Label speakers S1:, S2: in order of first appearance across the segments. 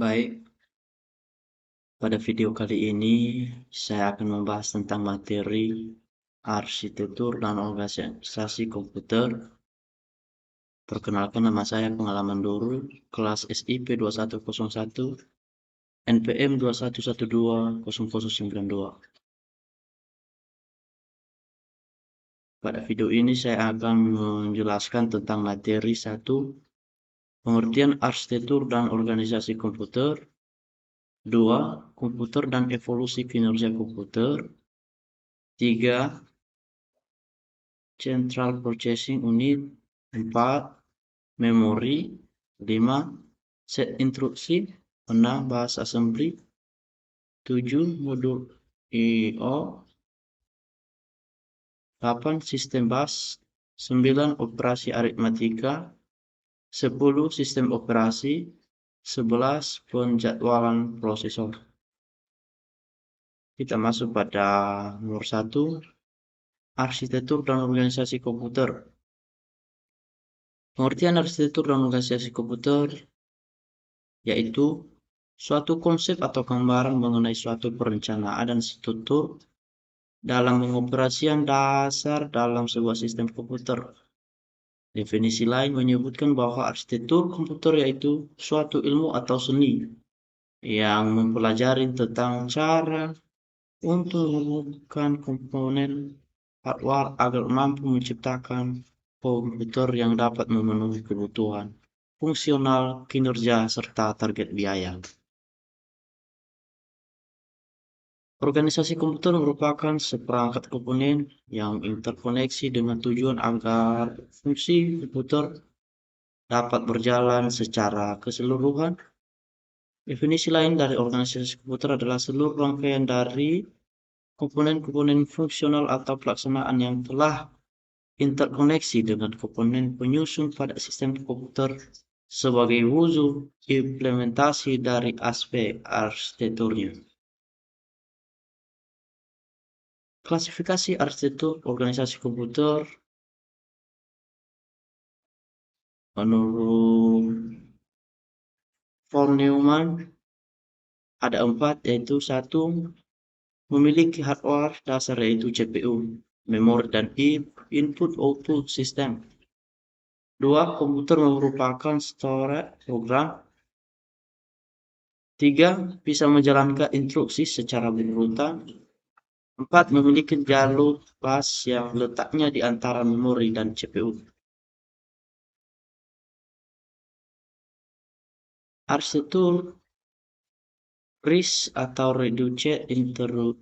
S1: Baik, pada video kali ini saya akan membahas tentang materi arsitektur dan organisasi komputer. Perkenalkan, nama saya Pengalaman Duru, kelas SIP 2101, NPM 21120092. Pada video ini saya akan menjelaskan tentang materi 1, pengertian arsitektur dan organisasi komputer. 2, komputer dan evolusi kinerja komputer. 3, Central Processing Unit. 4, memori. 5, set instruksi. 6, bahasa assembly. 7, modul I/O. 8, sistem bus. 9, operasi aritmatika. 10, sistem operasi. 11, penjadwalan prosesor. Kita masuk pada nomor 1, arsitektur dan organisasi komputer. Pengertian arsitektur dan organisasi komputer yaitu suatu konsep atau gambaran mengenai suatu perencanaan dan struktur dalam pengoperasian dasar dalam sebuah sistem komputer. Definisi lain menyebutkan bahwa arsitektur komputer yaitu suatu ilmu atau seni yang mempelajari tentang cara untuk menghubungkan komponen hardware agar mampu menciptakan komputer yang dapat memenuhi kebutuhan fungsional, kinerja, serta target biaya. Organisasi komputer merupakan seperangkat komponen yang interkoneksi dengan tujuan agar fungsi komputer dapat berjalan secara keseluruhan. Definisi lain dari organisasi komputer adalah seluruh rangkaian dari komponen-komponen fungsional atau pelaksanaan yang telah interkoneksi dengan komponen penyusun pada sistem komputer sebagai wujud implementasi dari aspek arsitekturnya. Klasifikasi arsitektur organisasi komputer menurut von Neumann ada 4, yaitu 1, memiliki hardware dasar yaitu CPU, memori dan input-output sistem. 2, komputer merupakan storage program. 3, bisa menjalankan instruksi secara berurutan. 4, memiliki jalur bus yang letaknya di antara memori dan CPU. Arsitektur RISC atau Reduced Instruction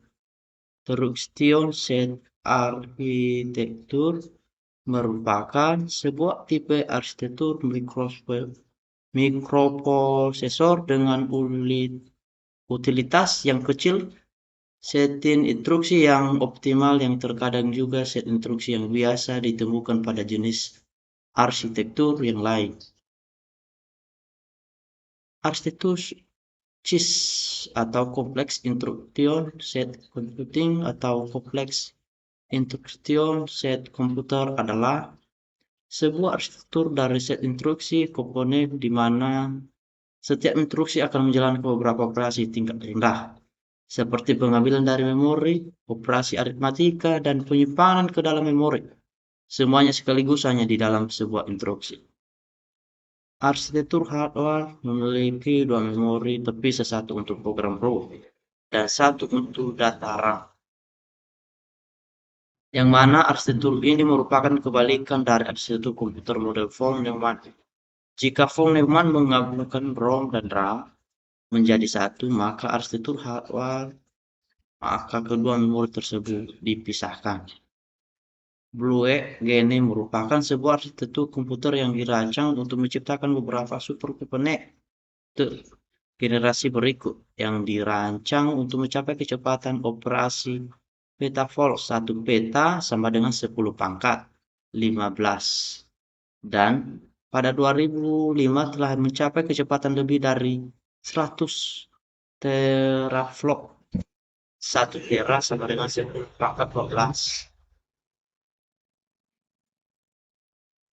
S1: Set Architecture merupakan sebuah tipe arsitektur mikroprosesor dengan utilitas yang kecil, set instruksi yang optimal yang terkadang juga set instruksi yang biasa ditemukan pada jenis arsitektur yang lain. Arsitektur CIS atau Complex Instruction Set Computing atau Complex Instruction Set Computer adalah sebuah arsitektur dari set instruksi komponen di mana setiap instruksi akan menjalankan beberapa operasi tingkat rendah, seperti pengambilan dari memori, operasi aritmatika, dan penyimpanan ke dalam memori. Semuanya sekaligus hanya di dalam sebuah instruksi. Arsitektur hardware memiliki 2 memori terpisah, satu untuk program raw dan satu untuk data RAM. Yang mana arsitektur ini merupakan kebalikan dari arsitektur komputer model von Neumann. Jika von Neumann menggabungkan ROM dan RAM menjadi satu, maka arsitektur hardware kedua memori tersebut dipisahkan. Blue Gene merupakan sebuah arsitektur komputer yang dirancang untuk menciptakan beberapa superkomponen generasi berikut yang dirancang untuk mencapai kecepatan operasi petaflops. 1 peta sama dengan 10 pangkat 15, dan pada 2005 telah mencapai kecepatan lebih dari 100 teraflop. 1 tera sama dengan 10 pangkat 12.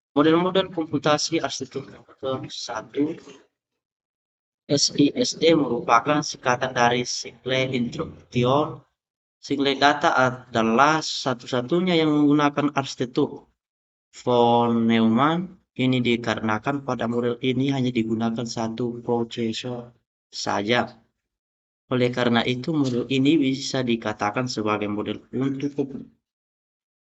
S1: Model-model komputasi arsitektur komputer 1, SISD merupakan singkatan dari Single Instruction. Single Data adalah satu-satunya yang menggunakan arsitektur von Neumann. Ini dikarenakan pada model ini hanya digunakan satu prosesor saja. Oleh karena itu, model ini bisa dikatakan sebagai model untuk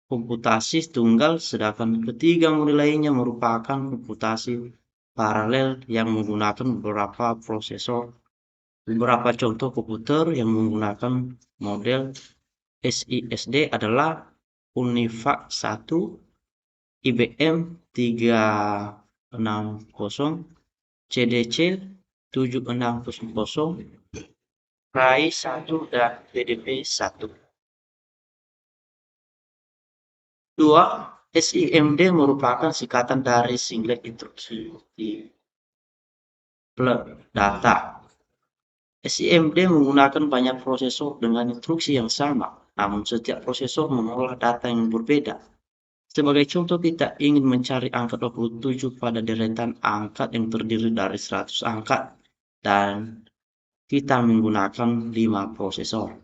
S1: komputasi tunggal, sedangkan ketiga model lainnya merupakan komputasi paralel yang menggunakan beberapa prosesor. Beberapa contoh komputer yang menggunakan model SISD adalah UNIVAC 1, IBM 360, CDC 7600, RAI 1, dan DDP 1. 2. SIMD merupakan singkatan dari Single Instruction Data. SIMD menggunakan banyak prosesor dengan instruksi yang sama, namun setiap prosesor mengolah data yang berbeda. Sebagai contoh, kita ingin mencari angka 27 pada deretan angka yang terdiri dari 100 angka, dan kita menggunakan 5 prosesor.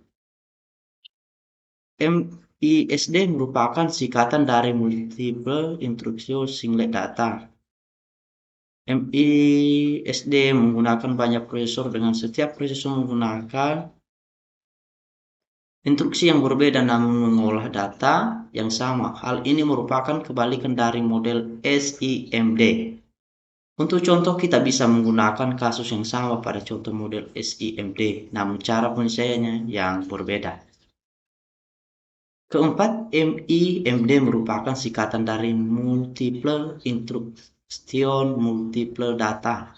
S1: MISD merupakan singkatan dari Multiple Instruction Single Data. MISD menggunakan banyak prosesor dengan setiap prosesor menggunakan instruksi yang berbeda namun mengolah data yang sama. Hal ini merupakan kebalikan dari model SIMD. Untuk contoh, kita bisa menggunakan kasus yang sama pada contoh model SIMD, namun cara penyelesaiannya yang berbeda. Keempat, MIMD merupakan singkatan dari Multiple Instruction Multiple Data.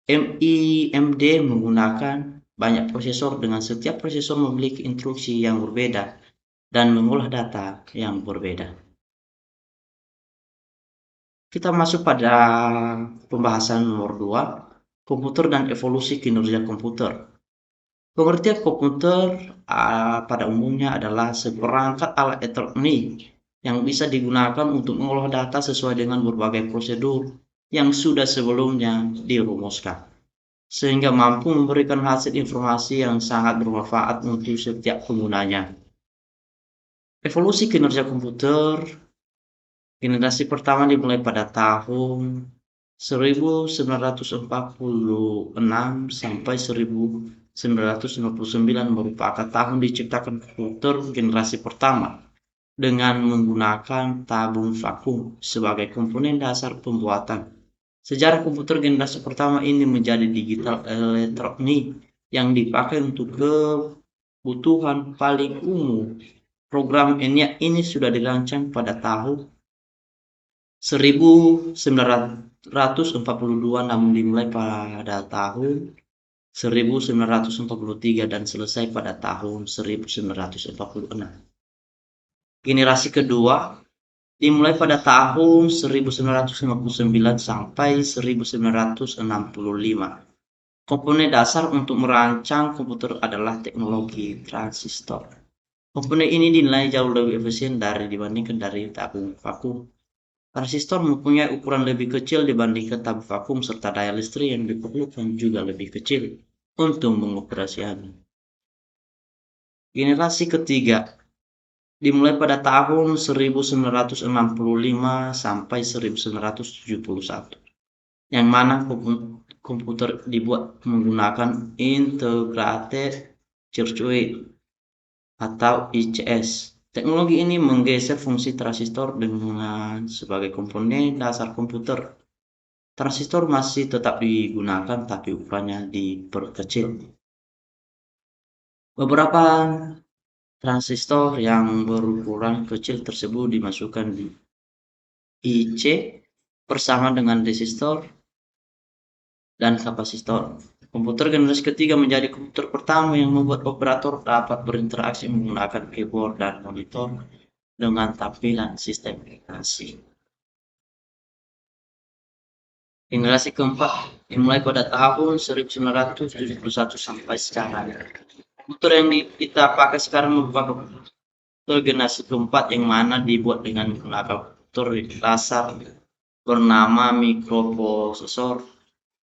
S1: MIMD menggunakan banyak prosesor dengan setiap prosesor memiliki instruksi yang berbeda dan mengolah data yang berbeda. Kita masuk pada pembahasan nomor 2, komputer dan evolusi kinerja komputer. Pengertian komputer pada umumnya adalah seperangkat alat elektronik yang bisa digunakan untuk mengolah data sesuai dengan berbagai prosedur yang sudah sebelumnya dirumuskan, sehingga mampu memberikan hasil informasi yang sangat bermanfaat untuk setiap penggunanya. Evolusi kinerja komputer. Generasi pertama dimulai pada tahun 1946 sampai 1959 merupakan tahun diciptakan komputer generasi pertama dengan menggunakan tabung vakum sebagai komponen dasar pembuatan. Sejarah komputer generasi pertama ini menjadi digital elektronik yang dipakai untuk kebutuhan paling umum. Program ENIAC ini sudah dirancang pada tahun 1942 namun dimulai pada tahun 1943 dan selesai pada tahun 1946. Generasi kedua dimulai pada tahun 1959 sampai 1965. Komponen dasar untuk merancang komputer adalah teknologi transistor. Komponen ini dinilai jauh lebih efisien dibandingkan dari tabung vakum. Transistor mempunyai ukuran lebih kecil dibandingkan tabung vakum serta daya listrik yang diperlukan juga lebih kecil untuk mengoperasikannya. Generasi ketiga dimulai pada tahun 1965 sampai 1971, yang mana komputer dibuat menggunakan Integrated Circuit atau ICS. Teknologi ini menggeser fungsi transistor dengan sebagai komponen dasar komputer. Transistor masih tetap digunakan tapi ukurannya diperkecil. Beberapa transistor yang berukuran kecil tersebut dimasukkan di IC bersama dengan resistor dan kapasitor. Komputer generasi ketiga menjadi komputer pertama yang membuat operator dapat berinteraksi menggunakan keyboard dan monitor dengan tampilan sistem aplikasi. Generasi keempat dimulai pada tahun 1971 sampai sekarang. Komputer yang kita pakai sekarang merupakan komputer generasi keempat yang mana dibuat dengan menggunakan komputer dasar bernama mikroprosesor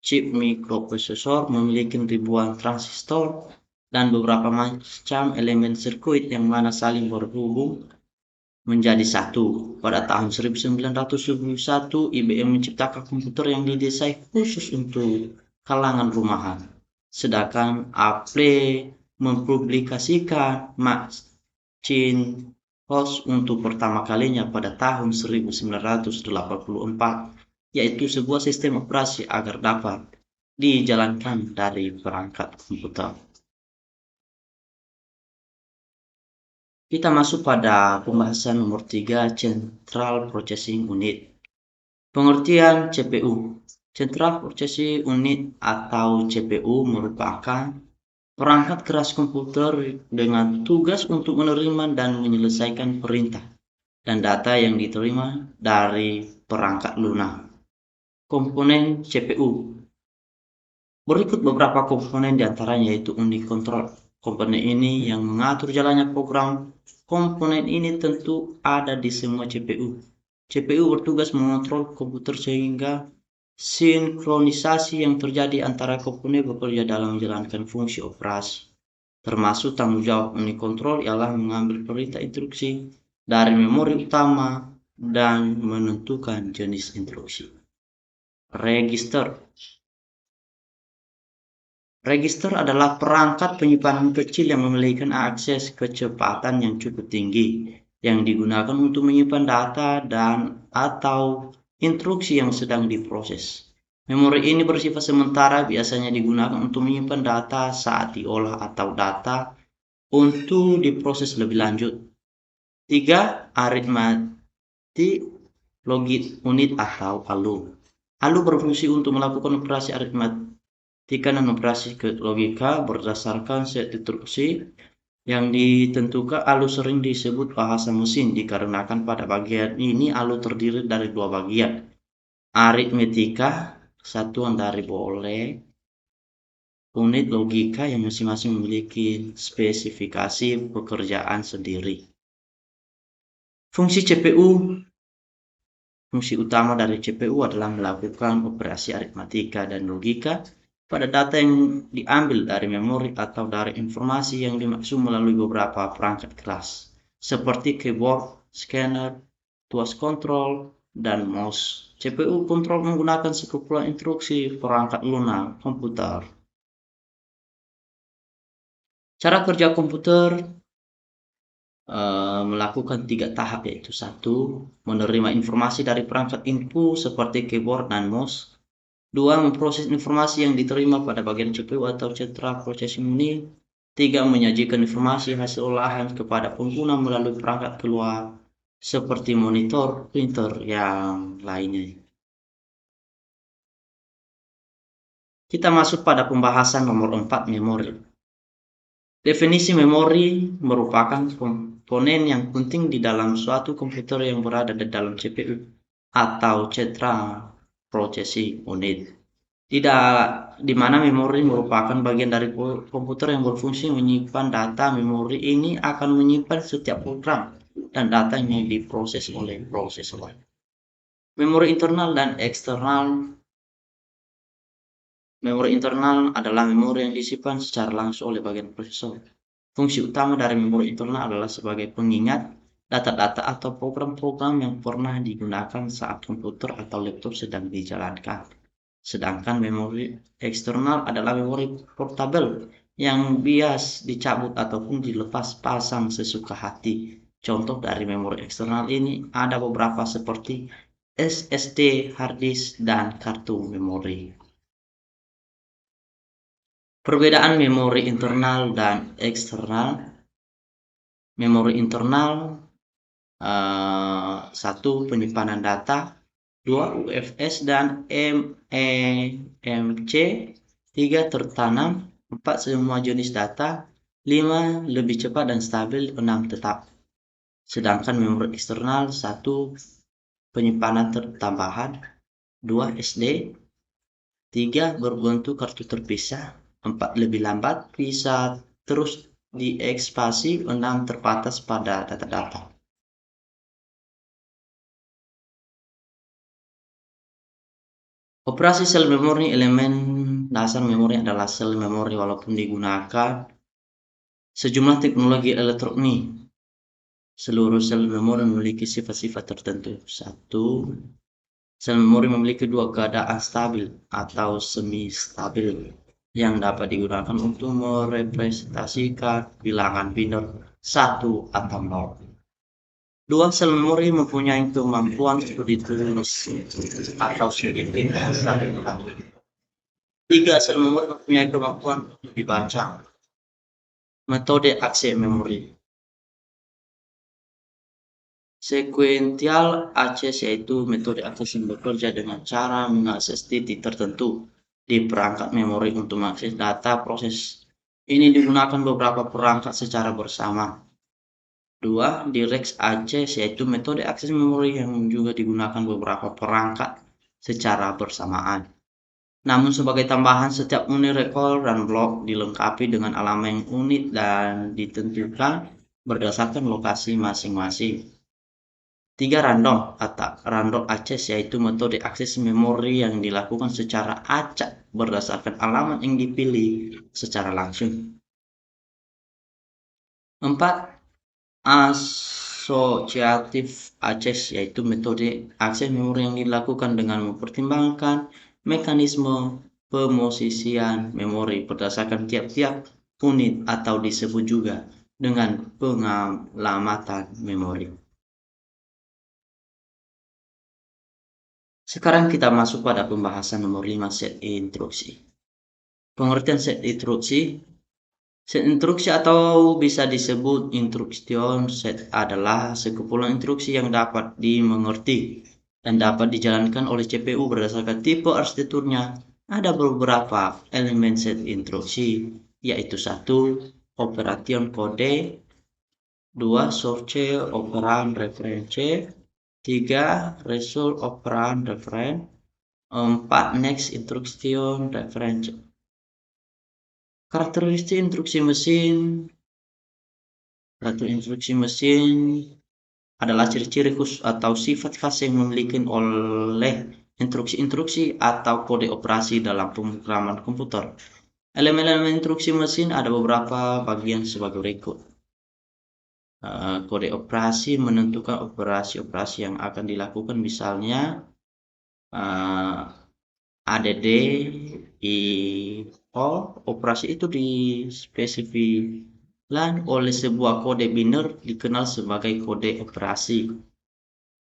S1: Chip mikroprosesor memiliki ribuan transistor dan beberapa macam elemen sirkuit yang mana saling berhubung menjadi satu. Pada tahun 1971, IBM menciptakan komputer yang didesain khusus untuk kalangan rumahan. Sedangkan Apple mempublikasikan Macintosh untuk pertama kalinya pada tahun 1984, yaitu sebuah sistem operasi agar dapat dijalankan dari perangkat komputer. Kita masuk pada pembahasan nomor 3, Central Processing Unit. Pengertian CPU. Central Processing Unit atau CPU merupakan perangkat keras komputer dengan tugas untuk menerima dan menyelesaikan perintah dan data yang diterima dari perangkat lunak. Komponen CPU. Berikut beberapa komponen diantaranya yaitu unit kontrol. Komponen ini yang mengatur jalannya program. Komponen ini tentu ada di semua CPU. CPU bertugas mengontrol komputer sehingga sinkronisasi yang terjadi antara komponen bekerja dalam menjalankan fungsi operasi. Termasuk tanggung jawab unit kontrol ialah mengambil perintah instruksi dari memori utama dan menentukan jenis instruksi. Register. Register adalah perangkat penyimpanan kecil yang memiliki akses kecepatan yang cukup tinggi, yang digunakan untuk menyimpan data dan atau instruksi yang sedang diproses. Memori ini bersifat sementara, biasanya digunakan untuk menyimpan data saat diolah atau data untuk diproses lebih lanjut. 3. Arithmetic Logic Unit atau ALU. ALU berfungsi untuk melakukan operasi aritmatika dan operasi logika berdasarkan set instruksi yang ditentukan. ALU sering disebut bahasa mesin dikarenakan pada bagian ini ALU terdiri dari dua bagian. Aritmetika, satuan dari boleh, unit logika yang masing-masing memiliki spesifikasi pekerjaan sendiri. Fungsi CPU. Fungsi utama dari CPU adalah melakukan operasi aritmatika dan logika pada data yang diambil dari memori atau dari informasi yang dimaksud melalui beberapa perangkat keras, seperti keyboard, scanner, tuas kontrol, dan mouse. CPU kontrol menggunakan sekumpulan instruksi perangkat lunak komputer. Cara kerja komputer melakukan 3 tahap, yaitu 1. Menerima informasi dari perangkat input seperti keyboard dan mouse. 2. Memproses informasi yang diterima pada bagian CPU atau Central Processing Unit. 3. Menyajikan informasi hasil olahan kepada pengguna melalui perangkat keluar seperti monitor, printer, yang lainnya. Kita masuk pada pembahasan nomor 4, memori. Definisi memori merupakan komponen yang penting di dalam suatu komputer yang berada di dalam CPU atau Central Processing Unit. Di mana memori merupakan bagian dari komputer yang berfungsi menyimpan data. Memori ini akan menyimpan setiap program dan data yang diproses oleh prosesor. Memori internal dan eksternal. Memori internal adalah memori yang disimpan secara langsung oleh bagian prosesor. Fungsi utama dari memori internal adalah sebagai pengingat data-data atau program-program yang pernah digunakan saat komputer atau laptop sedang dijalankan. Sedangkan memori eksternal adalah memori portable yang bias dicabut ataupun dilepas pasang sesuka hati. Contoh dari memori eksternal ini ada beberapa seperti SSD, hard disk, dan kartu memori. Perbedaan memori internal dan eksternal. Memori internal 1. Penyimpanan data, 2. UFS dan MEMC, 3. Tertanam, 4. Semua jenis data, 5. Lebih cepat dan stabil, 6. Tetap. Sedangkan memori eksternal 1. Penyimpanan tambahan, 2. SD, 3. Berbentuk kartu terpisah, 4. Lebih lambat, bisa terus diekspansi, 6. Terbatas pada data-data. Operasi sel memori. Elemen dasar memori adalah sel memori walaupun digunakan sejumlah teknologi elektronik. Seluruh sel memori memiliki sifat-sifat tertentu. Satu, sel memori memiliki dua keadaan stabil atau semi-stabil yang dapat digunakan untuk merepresentasikan bilangan biner 1 atau 0. Dua, sel memori mempunyai kemampuan untuk ditulis atau sedikit stabil. Tiga, sel memori mempunyai kemampuan untuk dibaca. Metode akses memori. Sequential access yaitu metode akses yang bekerja dengan cara mengakses titik tertentu di perangkat memori untuk mengakses data. Proses ini digunakan beberapa perangkat secara bersama. 2. Direct access yaitu metode akses memori yang juga digunakan beberapa perangkat secara bersamaan. Namun sebagai tambahan, setiap unit recall dan blok dilengkapi dengan alamat yang unik dan ditentukan berdasarkan lokasi masing-masing. 3. Random access yaitu metode akses memori yang dilakukan secara acak berdasarkan alamat yang dipilih secara langsung. 4. Associative access yaitu metode akses memori yang dilakukan dengan mempertimbangkan mekanisme pemosisian memori berdasarkan tiap-tiap unit atau disebut juga dengan pengalamatan memori. Sekarang kita masuk pada pembahasan nomor 5, set instruksi. Pengertian set instruksi. Set instruksi atau bisa disebut instruction set adalah sekumpulan instruksi yang dapat dimengerti dan dapat dijalankan oleh CPU berdasarkan tipe arsitekturnya. Ada beberapa elemen set instruksi, yaitu 1. Operation kode, 2. Source operand reference, 3. Result operand reference, 4. Next instruction reference. Karakteristik instruksi mesin. Instruksi mesin adalah ciri-ciri khusus atau sifat khas yang dimiliki oleh instruksi-instruksi atau kode operasi dalam pemrograman komputer. Elemen-elemen instruksi mesin ada beberapa bagian sebagai berikut. Kode operasi menentukan operasi-operasi yang akan dilakukan, misalnya add, operasi itu dispesifikasikan oleh sebuah kode biner dikenal sebagai kode operasi.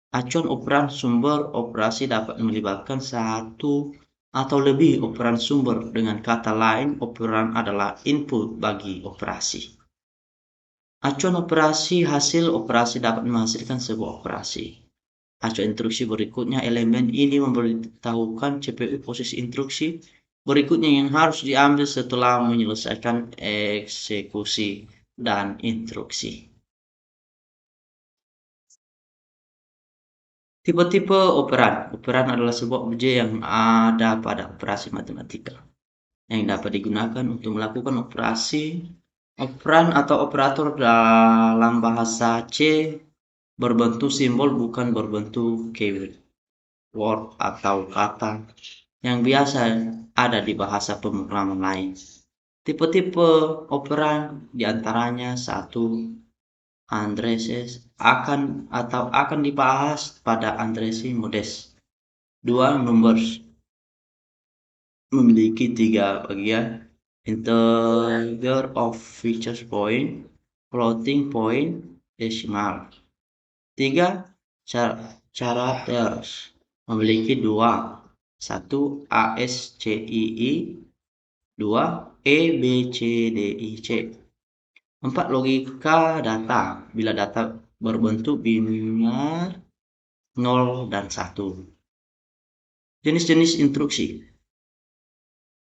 S1: Acuan operan sumber operasi dapat melibatkan satu atau lebih operan sumber. Dengan kata lain, operan adalah input bagi operasi. Acuan operasi hasil operasi dapat menghasilkan sebuah operasi. Acuan instruksi berikutnya. Elemen ini memberitahukan CPU posisi instruksi berikutnya yang harus diambil setelah menyelesaikan eksekusi dan instruksi. Tipe-tipe operan. Operan adalah sebuah objek yang ada pada operasi matematika yang dapat digunakan untuk melakukan operasi. Operan atau operator dalam bahasa C berbentuk simbol, bukan berbentuk keyword atau kata yang biasa ada di bahasa pemrograman lain. Tipe-tipe operan diantaranya 1. Addresses akan dibahas pada addressing modes. 2. Numbers memiliki 3 bagian: integer of features point, floating point, decimal. 3. Characters memiliki 2. 1. ASCII, 2. EBCDIC. 4. Logika data bila data berbentuk biner 0 dan 1. Jenis-jenis instruksi.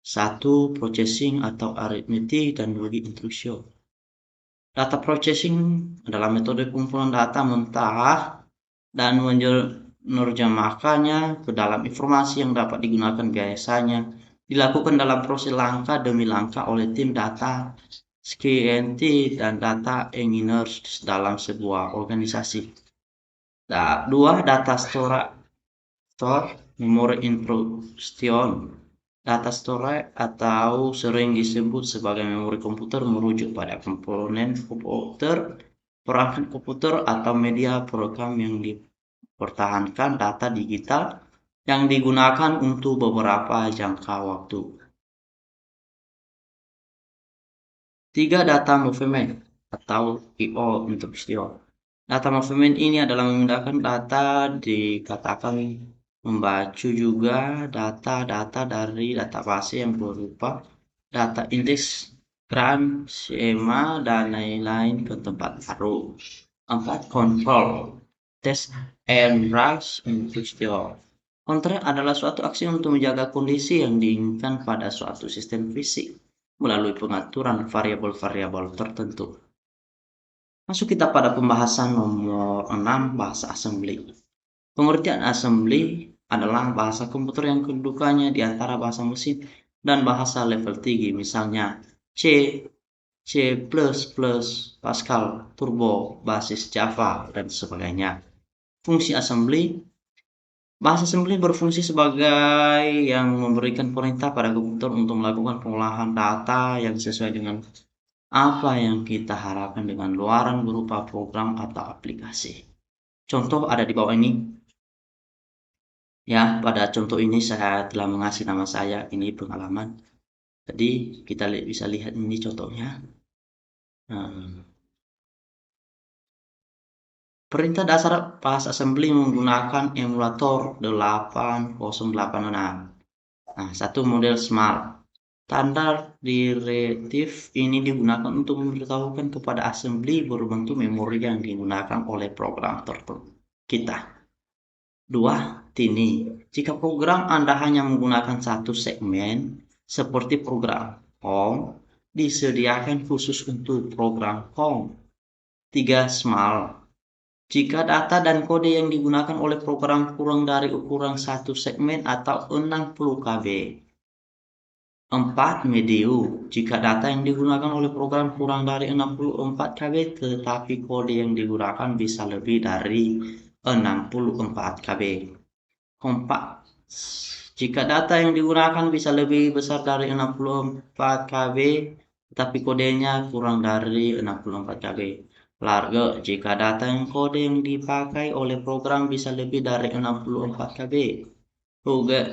S1: 1. Processing atau arithmetic dan logic instruction. Data processing adalah metode pengumpulan data mentah dan menerjemahkannya ke dalam informasi yang dapat digunakan. Biasanya dilakukan dalam proses langkah demi langkah oleh tim data scientist dan data engineers dalam sebuah organisasi. 2. Data store Memori instruction. Data storage atau sering disebut sebagai memori komputer merujuk pada komponen komputer, perangkat komputer atau media program yang dipertahankan data digital yang digunakan untuk beberapa jangka waktu. 3. Data movement atau I/O instruction. Data movement ini adalah memindahkan data, dikatakan membaca juga data-data dari database yang berupa data indeks, gram, skema, dan lain-lain ke tempat baru. 4. Control, test and rush instruction. Kontrol adalah suatu aksi untuk menjaga kondisi yang diinginkan pada suatu sistem fisik melalui pengaturan variabel-variabel tertentu. Masuk kita pada pembahasan nomor 6, bahasa assembly. Pengertian assembly adalah bahasa komputer yang kedudukannya di antara bahasa mesin dan bahasa level tinggi, misalnya C, C++, Pascal, Turbo, basis Java, dan sebagainya. Fungsi assembly. Bahasa assembly berfungsi sebagai yang memberikan perintah pada komputer untuk melakukan pengolahan data yang sesuai dengan apa yang kita harapkan dengan luaran berupa program atau aplikasi. Contoh ada di bawah ini. Ya, pada contoh ini saya telah mengasih nama saya, ini pengalaman. Jadi kita bisa lihat ini contohnya. Perintah dasar bahasa assembly menggunakan emulator 8086. Nah, satu model smart. Tanda direktif ini digunakan untuk memberitahukan kepada assembly berbentuk memori yang digunakan oleh program tertentu kita. 2. Tini. Jika program Anda hanya menggunakan satu segmen, seperti program COM, disediakan khusus untuk program COM. 3. Small. Jika data dan kode yang digunakan oleh program kurang dari ukuran satu segmen atau 60 KB. 4. Medium. Jika data yang digunakan oleh program kurang dari 64 KB, tetapi kode yang digunakan bisa lebih dari 64 KB. 4. Jika data yang digunakan bisa lebih besar dari 64 KB, tetapi kodenya kurang dari 64 KB. Large. Jika data yang kode yang dipakai oleh program bisa lebih dari 64 KB. Rugged.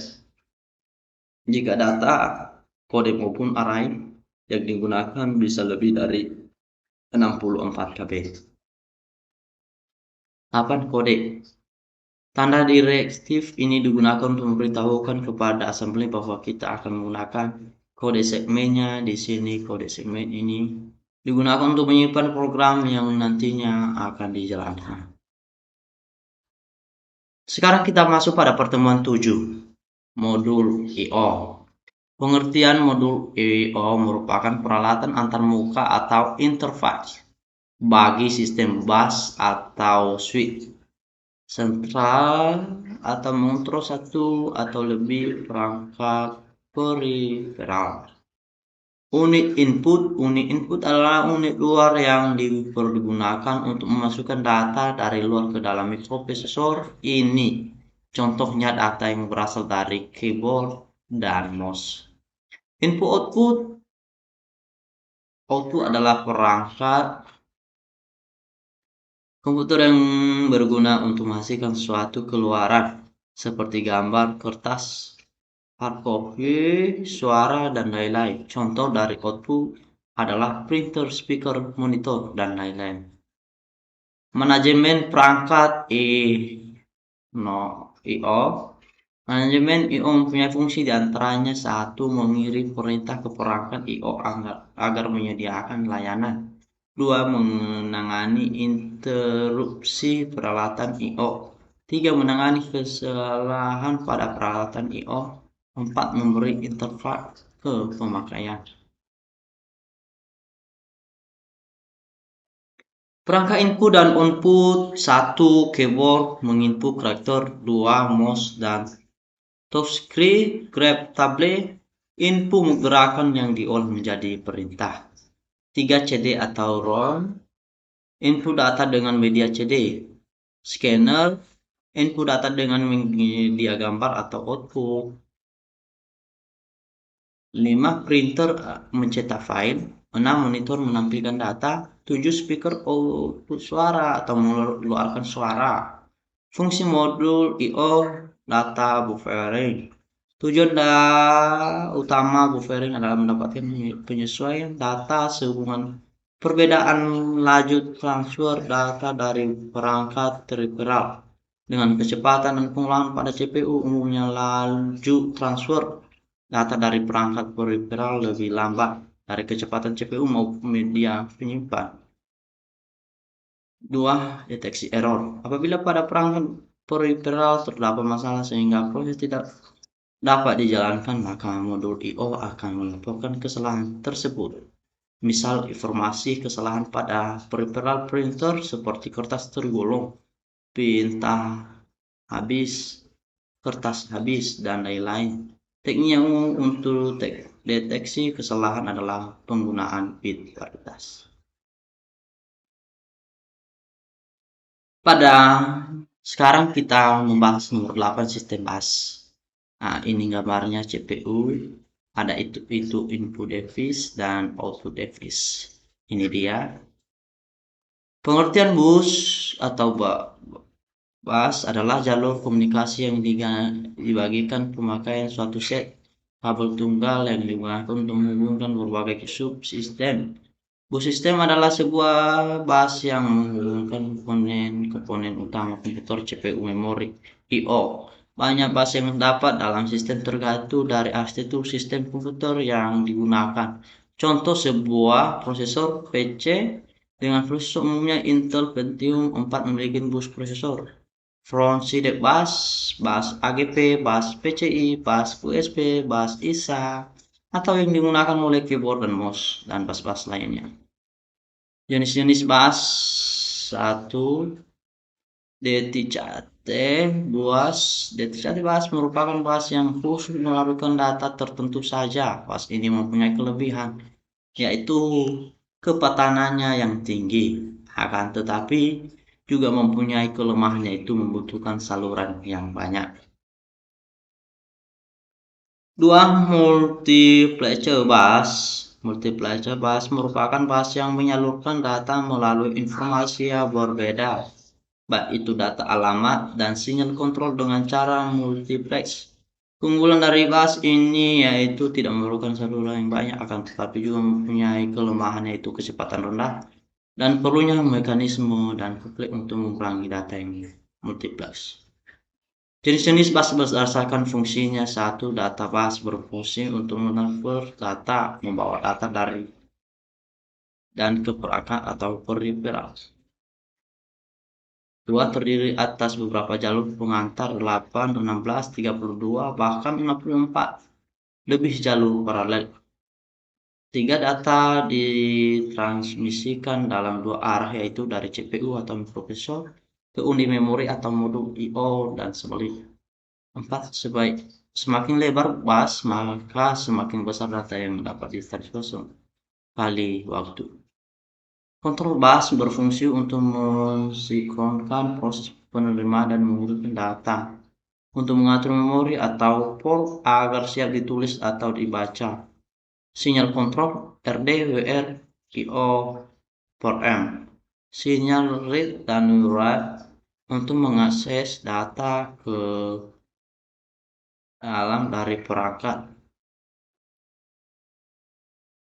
S1: Jika data, kode maupun array yang digunakan bisa lebih dari 64 KB. 8. Kode. Tanda direktif ini digunakan untuk memberitahukan kepada assembly bahwa kita akan menggunakan kode segmennya. Di sini kode segmen ini digunakan untuk menyimpan program yang nantinya akan dijalankan. Sekarang kita masuk pada pertemuan 7, modul I/O. Pengertian modul I/O merupakan peralatan antarmuka atau interface bagi sistem bus atau switch sentral atau mengontrol satu atau lebih perangkat periferal. Unit input adalah unit luar yang dipergunakan untuk memasukkan data dari luar ke dalam mikroprosesor ini. Contohnya data yang berasal dari keyboard dan mouse. Output adalah perangkat komputer yang berguna untuk menghasilkan suatu keluaran seperti gambar, kertas, hard copy, suara, dan lain-lain. Contoh dari output adalah printer, speaker, monitor, dan lain-lain. Manajemen perangkat I/O. Manajemen I/O mempunyai fungsi diantaranya 1. Mengirim perintah ke perangkat I/O agar menyediakan layanan. 2. Menangani interupsi peralatan I/O. 3. Menangani kesalahan pada peralatan I/O. 4. Memberi interface ke pemakaian. Perangkat input dan output. 1. Keyboard menginput karakter. 2. Mouse dan touchscreen grab tablet input menggerakkan yang diolah menjadi perintah. 3. CD atau ROM input data dengan media CD. Scanner input data dengan media gambar atau output. 5. Printer mencetak file. 6. Monitor menampilkan data. 7. Speaker output suara atau mengeluarkan suara. Fungsi modul I/O data buffering. Tujuan utama buffering adalah mendapatkan penyesuaian data sehubungan perbedaan laju transfer data dari perangkat peripheral dengan kecepatan dan pengolahan pada CPU. Umumnya laju transfer data dari perangkat peripheral lebih lambat dari kecepatan CPU maupun media penyimpan. 2. Deteksi error. Apabila pada perangkat peripheral terdapat masalah sehingga proses tidak dapat dijalankan, maka modul I/O akan melaporkan kesalahan tersebut. Misal informasi kesalahan pada peripheral printer seperti kertas tergulung, tinta habis, kertas habis, dan lain-lain. Teknik yang umum untuk deteksi kesalahan adalah penggunaan bit paritas. Pada sekarang kita membahas nomor 8 sistem bus. Nah, ini gambarnya CPU, ada itu input device dan output device. Ini dia. Pengertian bus atau bus adalah jalur komunikasi yang dibagikan pemakaian suatu set kabel tunggal yang digunakan untuk menghubungkan berbagai subsistem. Bus sistem adalah sebuah bus yang menghubungkan komponen utama komputer, CPU, memori, I/O. Banyak bus yang terdapat dalam sistem tergantung dari arsitektur sistem komputer yang digunakan. Contoh sebuah prosesor PC dengan prosesor umumnya Intel Pentium 4 memiliki bus prosesor. Front Seated Bus, bus AGP, bus PCI, bus USB, bus ISA, atau yang digunakan oleh keyboard dan mouse, dan bus-bus lainnya. Jenis-jenis bus. 1. DTCT bus. DTCT bus merupakan bus yang khusus melakukan data tertentu saja. Bus ini mempunyai kelebihan, yaitu kepatanannya yang tinggi, akan tetapi juga mempunyai kelemahan, yaitu membutuhkan saluran yang banyak. 2. Multiplexer bus. Multiplexer bus merupakan bus yang menyalurkan data melalui informasi yang berbeda, baik itu data alamat dan sinyal kontrol dengan cara multiplex. Keunggulan dari bus ini yaitu tidak memerlukan saluran yang banyak, akan tetapi juga mempunyai kelemahan, yaitu kecepatan rendah dan perlunya mekanisme dan klik untuk mengulangi data yang multiplex. Jenis-jenis bus berdasarkan fungsinya. 1. Data bus berfungsi untuk mentransfer data, membawa data dari dan ke perangkat atau peripheral. 2. Terdiri atas beberapa jalur pengantar 8, 16, 32, bahkan 64 lebih jalur paralel. 3. Data ditransmisikan dalam dua arah, yaitu dari CPU atau mikroprosesor ke undi memori atau modul I/O dan sebaliknya. 4. Semakin lebar bus, maka semakin besar data yang dapat ditransfer kali waktu. Kontrol bus berfungsi untuk mensinkronkan proses penerimaan dan mengirimkan data, untuk mengatur memori atau port agar siap ditulis atau dibaca. Sinyal kontrol RD, WR, I/O, port M. Sinyal read dan write untuk mengakses data ke dalam dari perangkat.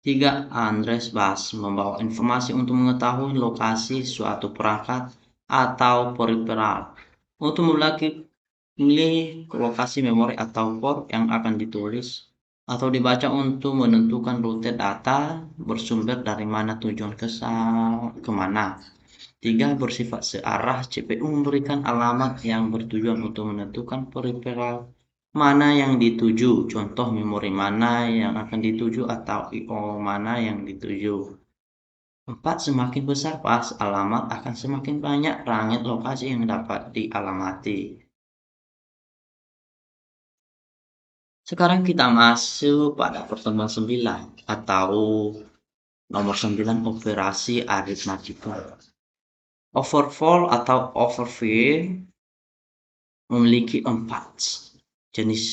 S1: 3. Address bus membawa informasi untuk mengetahui lokasi suatu perangkat atau peripheral, untuk memilih lokasi memori atau port yang akan ditulis atau dibaca, untuk menentukan rute data bersumber dari mana tujuan ke mana. 3. Bersifat searah. CPU memberikan alamat yang bertujuan untuk menentukan peripheral mana yang dituju, contoh memori mana yang akan dituju atau I/O mana yang dituju. 4. Semakin besar bus alamat, akan semakin banyak range lokasi yang dapat dialamati. Sekarang kita masuk pada pertemuan 9 atau nomor 9, operasi aritmatika. Overflow atau overflow memiliki 4 jenis.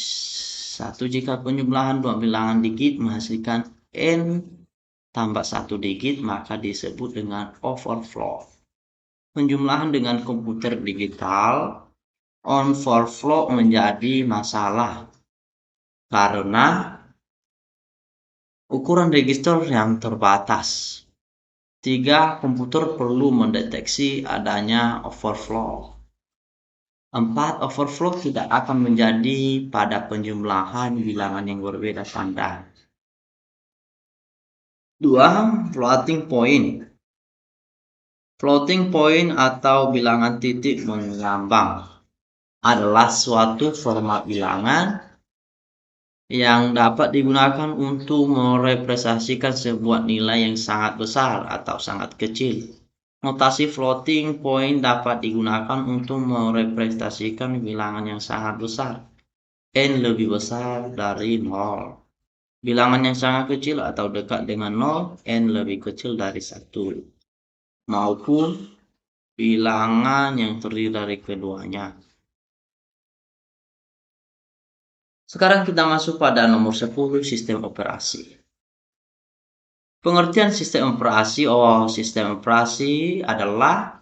S1: Satu, jika penjumlahan 2 bilangan digit menghasilkan n tambah 1 digit, maka disebut dengan overflow. Penjumlahan dengan komputer digital, overflow menjadi masalah karena ukuran register yang terbatas. 3. Komputer perlu mendeteksi adanya overflow. 4. Overflow tidak akan menjadi pada penjumlahan bilangan yang berbeda tanda. 2. Floating point. Floating point atau bilangan titik mengambang adalah suatu format bilangan yang dapat digunakan untuk merepresentasikan sebuah nilai yang sangat besar atau sangat kecil. Notasi floating point dapat digunakan untuk merepresentasikan bilangan yang sangat besar, n lebih besar dari 0. Bilangan yang sangat kecil atau dekat dengan 0, n lebih kecil dari 1. Maupun bilangan yang terdiri dari keduanya. Sekarang kita masuk pada nomor 10, sistem operasi. Pengertian sistem operasi. Sistem operasi adalah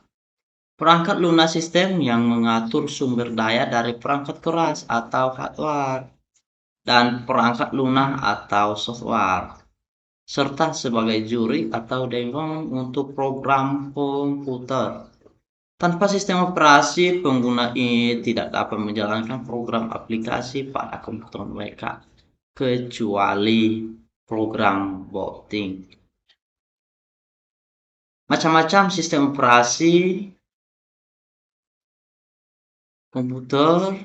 S1: perangkat lunak sistem yang mengatur sumber daya dari perangkat keras atau hardware dan perangkat lunak atau software, serta sebagai juri atau dewan untuk program komputer. Tanpa sistem operasi, pengguna ini tidak dapat menjalankan program aplikasi pada komputer mereka, kecuali program booting. Macam-macam sistem operasi komputer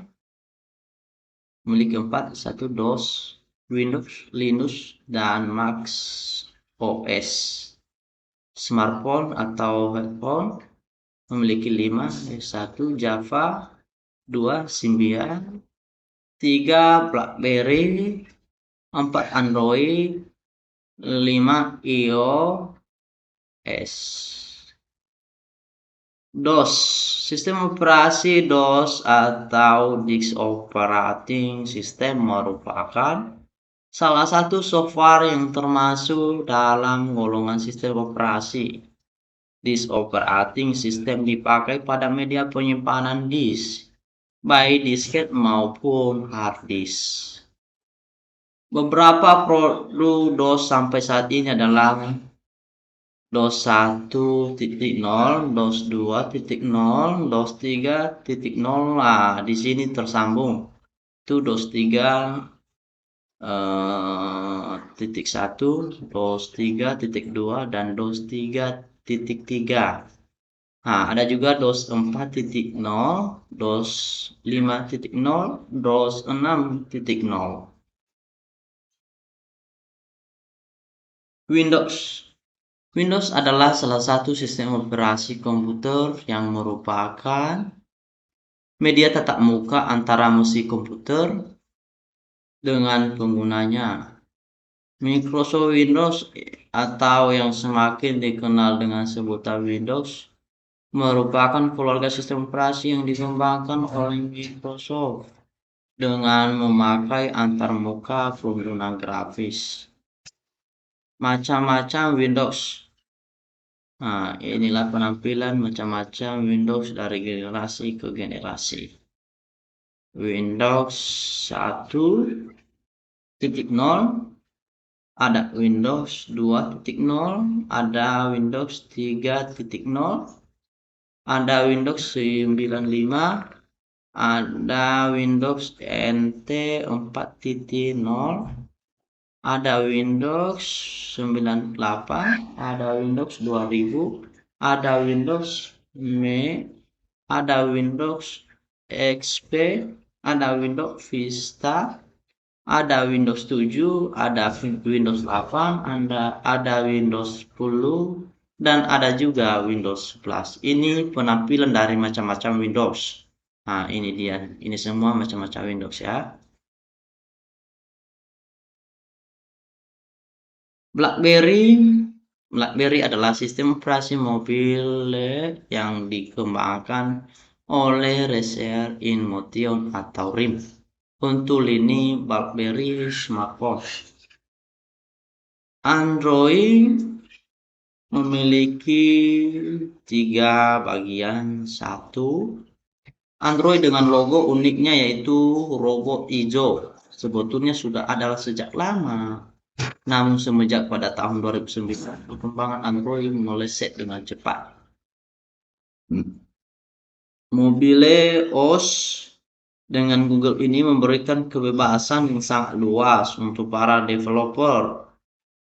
S1: memiliki 4, 1. DOS, Windows, Linux, dan Mac OS. Smartphone atau handphone memiliki 5, 1. Java, 2. Symbian, 3. BlackBerry, 4. Android, 5. iOS. DOS. Sistem operasi DOS atau Disk Operating System merupakan salah satu software yang termasuk dalam golongan sistem operasi. Disk Operating System dipakai pada media penyimpanan disk, baik disket maupun hard disk. Beberapa produk DOS sampai saat ini adalah DOS 1.0, DOS 2.0, DOS 3.0. Nah, di sini tersambung. Itu DOS 3.1, DOS 3.2, dan DOS 3.3. Nah, ada juga DOS 4.0, DOS 5.0, DOS 6.0. Windows adalah salah satu sistem operasi komputer yang merupakan media tatap muka antara mesin komputer dengan penggunanya. Microsoft Windows atau yang semakin dikenal dengan sebutan Windows merupakan keluarga sistem operasi yang dikembangkan oleh Microsoft dengan memakai antarmuka pengguna grafis. Macam-macam Windows. Nah, inilah penampilan macam-macam Windows dari generasi ke generasi. Windows 1.0, ada Windows 2.0, ada Windows 3.0, ada Windows 95, ada Windows NT 4.0, ada Windows 98, ada Windows 2000, ada Windows ME, ada Windows XP, ada Windows Vista, ada Windows 7, ada Windows 8, ada Windows 10, dan ada juga Windows Plus. Ini penampilan dari macam-macam Windows. Nah, ini dia. Ini semua macam-macam Windows ya. BlackBerry adalah sistem operasi mobil yang dikembangkan oleh Razer in Motion atau RIM untuk lini BlackBerry smartphone. Android memiliki 3 bagian. Satu, Android dengan logo uniknya yaitu robot hijau. Sebetulnya sudah ada sejak lama. Namun semenjak pada tahun 2009, perkembangan Android meleset dengan cepat. Mobile OS dengan Google ini memberikan kebebasan yang sangat luas untuk para developer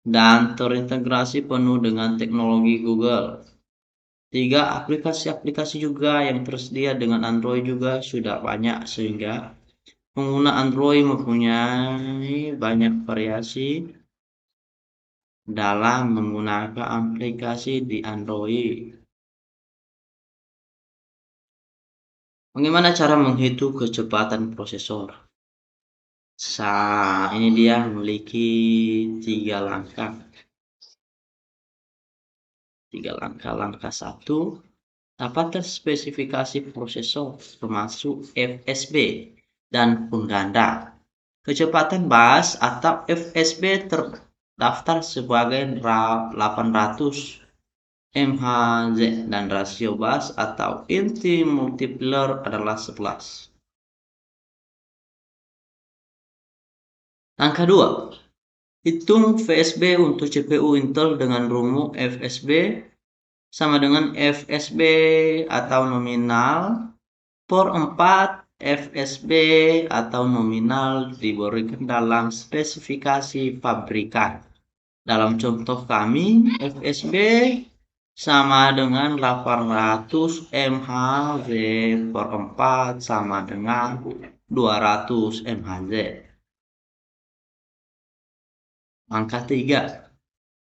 S1: dan terintegrasi penuh dengan teknologi Google. 3, aplikasi-aplikasi juga yang tersedia dengan Android juga sudah banyak sehingga pengguna Android mempunyai banyak variasi dalam menggunakan aplikasi di Android. Bagaimana cara menghitung kecepatan prosesor? Ini dia memiliki 3 langkah. 3 langkah. Langkah 1, dapatkan spesifikasi prosesor termasuk FSB dan pengganda. Kecepatan bus atau FSB terdaftar sebagai 800 MHz dan rasio bus atau inti multiplier adalah 11. Langkah 2, hitung VSB untuk CPU Intel dengan rumus FSB sama dengan FSB atau nominal per 4 FSB atau nominal diberikan dalam spesifikasi pabrikan. Dalam contoh kami, FSB sama dengan 800 MHz per 4 sama dengan 200 MHz. Angka 3,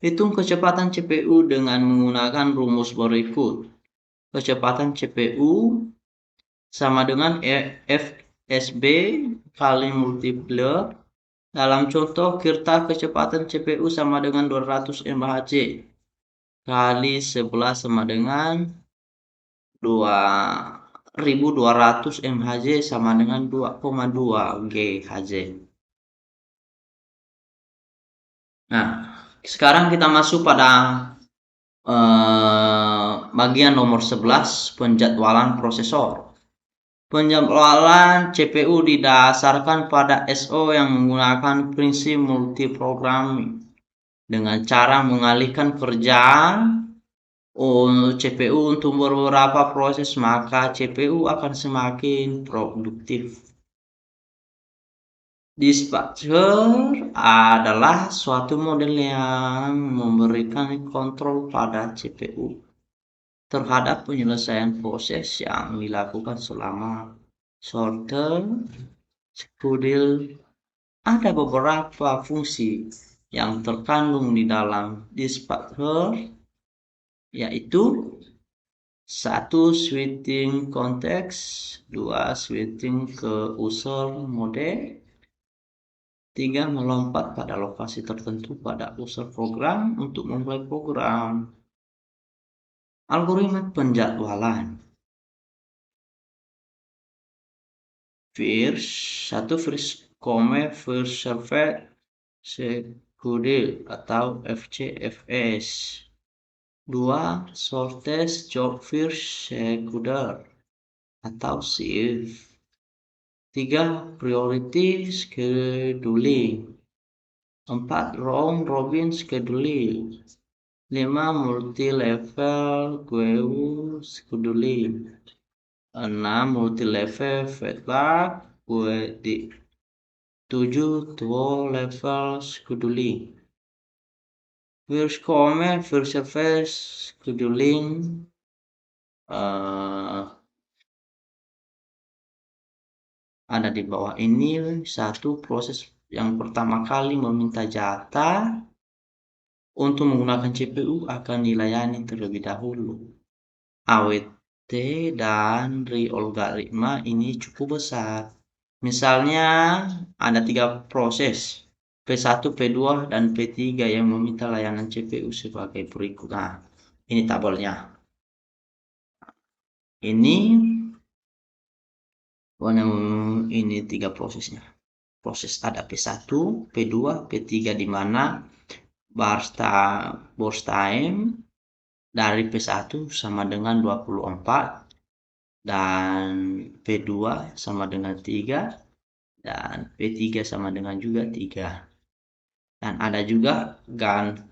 S1: hitung kecepatan CPU dengan menggunakan rumus berikut. Kecepatan CPU sama dengan FSB kali multiplier. Dalam contoh kita kecepatan CPU sama dengan 200 MHz kali 11 sama dengan 2200 MHz sama dengan 2,2 GHz. Nah, sekarang kita masuk pada bagian nomor 11, penjadwalan prosesor. Penjadwalan CPU didasarkan pada SO yang menggunakan prinsip multiprogramming. Dengan cara mengalihkan kerja CPU untuk beberapa proses, maka CPU akan semakin produktif. Dispatcher adalah suatu model yang memberikan kontrol pada CPU terhadap penyelesaian proses yang dilakukan selama sorter, schedule. Ada beberapa fungsi yang terkandung di dalam dispatcher, yaitu 1, switching konteks, 2, switching ke user mode, 3, melompat pada lokasi tertentu pada user program untuk memulai program. Algoritma penjadwalan. First served schedule atau FCFS. 2, shortest job first schedule atau SIF. 3, priority scheduling. 4, round robin scheduling. 5, multi-level queue scheduling. 6, multi-level feedback queue. 7, two-level scheduling. First served scheduling ada di bawah ini. 1, proses yang pertama kali meminta jatah untuk menggunakan CPU akan dilayani terlebih dahulu. AWT dan algoritma ini cukup besar. Misalnya ada 3 proses, P1, P2, dan P3 yang meminta layanan CPU sebagai berikut. Nah, ini tabelnya. Ini Ini 3 prosesnya. Proses ada P1, P2, P3 di mana burst time dari P1 sama dengan 24 dan P2 sama dengan 3 dan P3 sama dengan juga 3. Dan ada juga Ganker.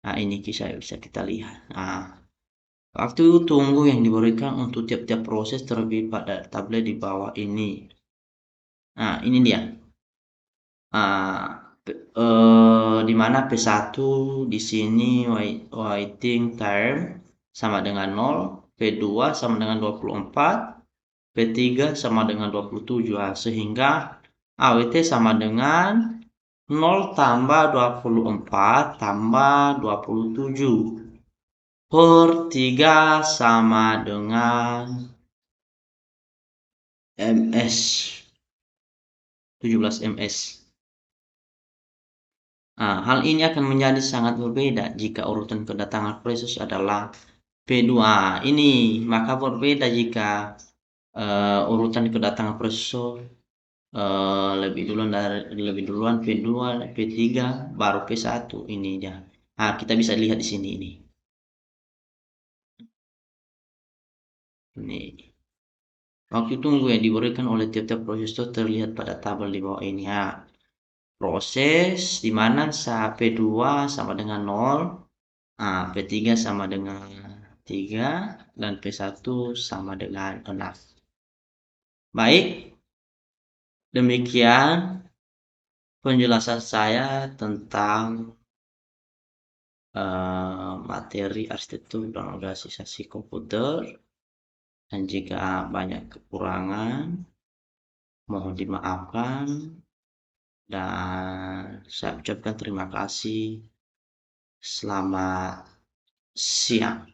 S1: Nah, ini bisa kita lihat. Nah, waktu tunggu yang diberikan untuk tiap-tiap proses terlebih pada tabel di bawah ini. Nah, ini dia. Di mana P1 di sini waiting time sama dengan 0, P2 sama dengan 24, P3 sama dengan 27. Sehingga AWT sama dengan 0 tambah 24 tambah 27 per 3 sama dengan ms 17 ms. Nah, hal ini akan menjadi sangat berbeda jika urutan kedatangan proses adalah P2 ini, maka berbeda jika urutan kedatangan prosesor lebih duluan P2, P3 baru P1 ini dia. Nah, kita bisa lihat di sini ini. Ini. Waktu tunggu yang diberikan oleh tiap-tiap prosesor terlihat pada tabel di bawah ini ya. Proses di mana P2 sama dengan 0, P3 sama dengan 3 dan P1 sama dengan 6. Baik, demikian penjelasan saya tentang materi arsitektur dan organisasi komputer. Dan jika banyak kekurangan, mohon dimaafkan. Dan saya ucapkan terima kasih. Selamat siang.